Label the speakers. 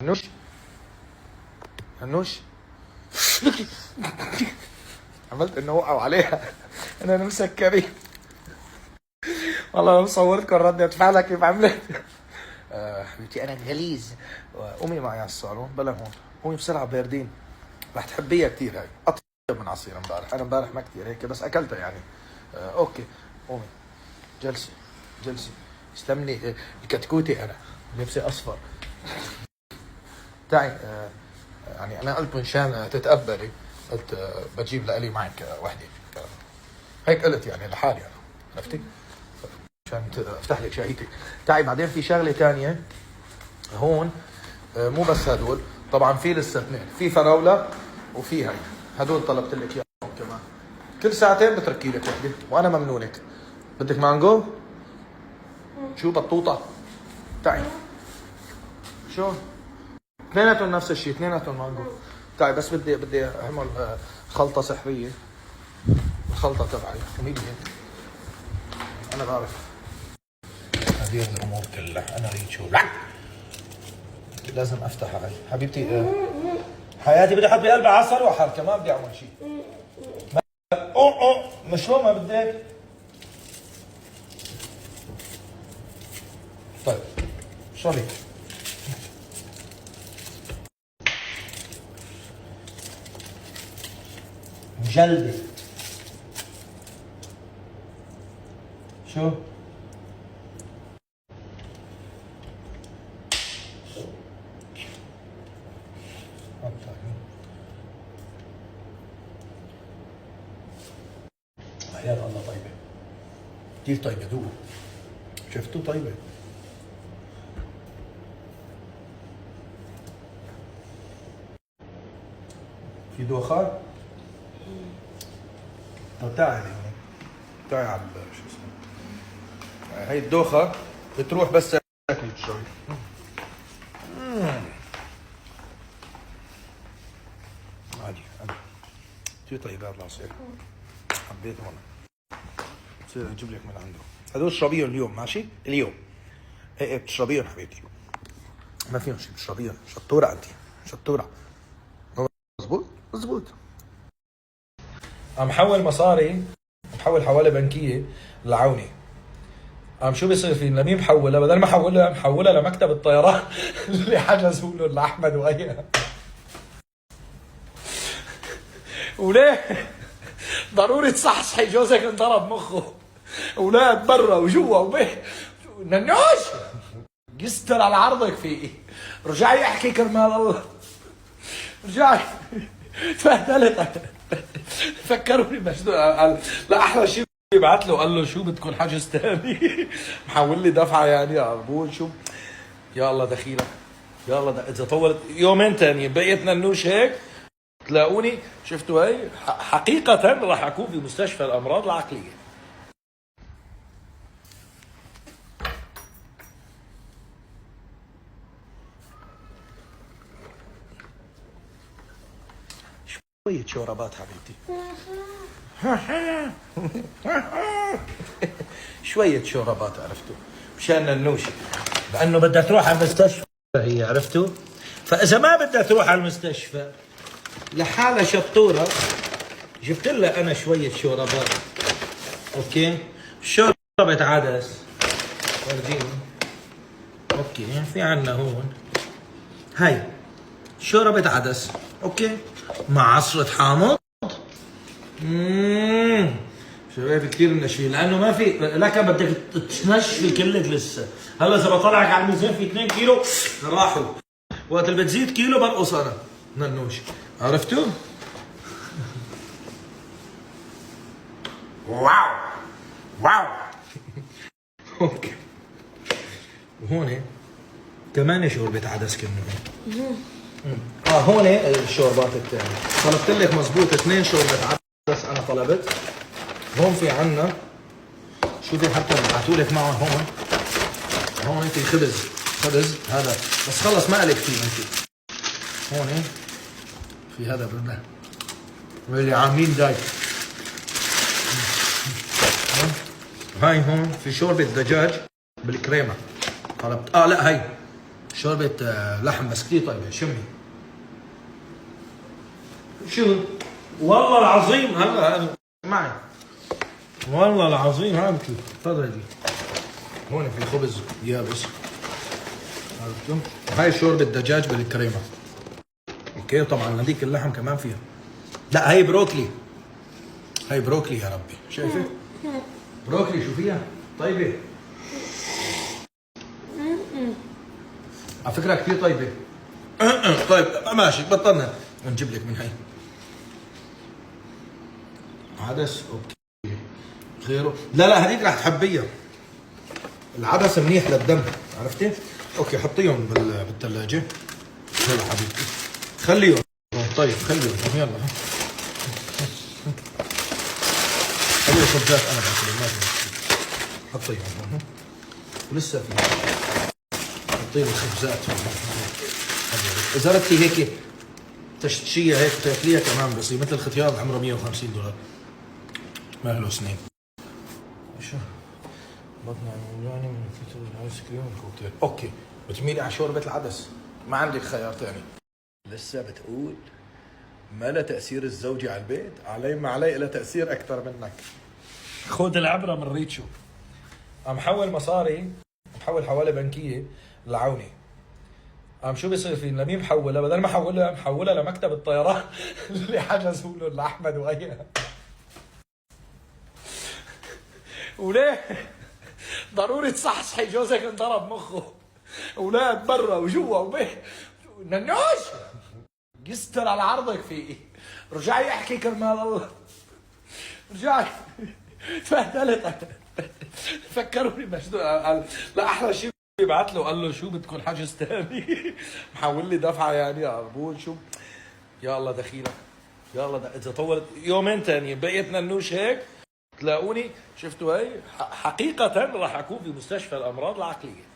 Speaker 1: هنوش هنوش عملت انه وقعوا عليها. انا مسكرين والله. صورتكم ردة فعلها كيف عملت. حبيبتي انا غليظ. قومي معي على الصالون بلا هون، قومي بسرعه باردين. رح تحبيها كثير هاي، اطيب من عصير امبارح. انا امبارح ما كثير هيك بس اكلتها يعني. اوكي قومي جلسي جلسي. استمني الكتكوتي انا لبسي اصفر. تعي يعني انا قلت مشان تتقبلي قلت بجيب لإلي معك وحده. هيك قلت يعني لحالي انا، عرفتي؟ عشان افتح لك شهيتك. تعي بعدين في شغله ثانيه هون. مو بس هدول، طبعا في لسه اثنين، في فراوله وفي هي. هدول طلبت لك اياهم كمان. كل ساعتين بتركي لك وحده وانا ممنونك. بدك مانجو؟ شو بطوطه؟ تعي شو؟ اثنيناتهم نفس الشيء، اثنيناتهم مانجو. تعي بس بدي اعمل خلطه سحريه. الخلطه تبعي ومين انا بعرف هذه الامور كلها. انا ريتشو لازم افتح هاي حبيبتي. حياتي بدي احط بقلبها عسل وحركه، ما بدي اعمل شيء. مش شلون ما بدك. طيب اشربي. مجلدة شو؟ حياة الله طيبة، كثير طيبة. ذوقوا شفتوا طيبة. في دوخة؟ طب تعالي هون، تعالي على شو اسمه. هي الدوخة بتروح بس تاكلي شوي. عادي عادي. كثير طيب هذا العصير، حبيته والله. بصير اجيب لك من عنده. هذول اشربيهم اليوم ماشي؟ اليوم ايه بتشربيهم حبيبتي، ما فيهم شيء بتشربيهم. شطورة انت شطورة. مزبوط مزبوط. عم حول مصاري، محول حوالة بنكية لعوني. عم شو بيصير في لمين محولها؟ بدل ما حولها محولها لمكتب الطيران اللي حجزوا له لاحمد وهي. وليه؟ ضروري تصحصحي، جوزك انضرب مخه. اولاد برا وجوا وبيه. ننوش يستر على عرضك في. رجعي احكي كرمال الله. رجعي تبهدلت. فكروني مشدود. لا احلى شيء يبعث له قال له شو بدكم حجز ثاني. محول لي دفعه يعني عربون شو. يا الله دخيلك يا الله اذا طولت يومين ثاني بقيت ننوش هيك تلاقوني. شفتوا هي حقيقه راح اكون في مستشفى الامراض العقليه. شوية شوربات حبيبتي. شوية شوربات عرفتوا مشان النوشي، لأنه بدها تروح على المستشفى هي عرفتوا. فإذا ما بدها تروح على المستشفى لحالها شطورة جبت لها أنا شوية شوربات. أوكي شوربة عدس ورجيني. أوكي في عنا هون هاي شوربة عدس أوكي مع عصرة حامض. شباب كثير منشفين لانه ما في لك بدك تنشفي كلك لسه. هلا اذا بطلعك على الميزان في 2 كيلو راحوا، وقت اللي بتزيد كيلو برقص انا ننوش عرفتوا؟ واو واو. اوكي وهون كمان شوربة عدس كنا. هون الشوربات الثانية طلبت لك مزبوط 2 شوربة عدس انا طلبت. هون في عنا شوفي حتى بعثوا لك معهم هون. هون في خبز هذا بس خلص ما لك فيه انت. هون في هذا بالله واللي عاملين دايت. هاي هون في شوربة دجاج بالكريمة طلبت. لا هاي شوربة لحم بس كثير طيبة. شمي شو والله العظيم هلا معي والله العظيم هامتي. تفضلي هون في خبز يابس عرفتم. وهاي شوربة دجاج بالكريمة. اوكي طبعا هذيك اللحم كمان فيها. لا هي بروكلي. هي بروكلي يا ربي شايفة؟ بروكلي شو فيها؟ طيبة على فكرة كثير طيبة. طيب ماشي بطلنا نجيب لك من هاي عدس. اوكي غيره لا هذيك رح تحبيها. العدس منيح للدم عرفتي؟ اوكي حطيهم بالثلاجة. يلا حبيبتي خليهم. طيب خليهم يلا. خلي الخبزات انا باكلهم ما في. حطيهم هون ولسه في. حطي لي الخبزات. اذا بدك هيك تشتشيه هيك تاكليها كمان بس مثل الختيار عمره $150 ما له سنين. شو بطني عمياني من كثر الايس كريم والكوكتيل. اوكي بتميلي على شوربة العدس ما عندك خيار ثاني. لسه بتقول ما له تأثير الزوجة على البيت؟ علي ما علي له تأثير أكثر منك. خذ العبرة من ريتشو. قام حول مصاري محول حوالي بنكية لعوني. قام شو بيصير في لمين محولها؟ بدل ما حولها محولها لمكتب الطيران اللي حجزوا له لأحمد وأيها. وليه؟ ضروري تصحصحي جوزك انضرب مخه. اولاد برا وجوا وبيه ننوش يستر على عرضك فيه. رجعي احكي كرمال الله. رجعي تبهدلت. فكروني مشدود. لا احلى شيء يبعث له قال له شو بدكم حجز ثاني؟ محول لي دفعه يعني عربون شو. يا الله دخيلك يا الله اذا طولت يومين ثانيين بقيت ننوش هيك تلاقوني شفتوا هي حقيقة راح اكون في مستشفى الامراض العقلية.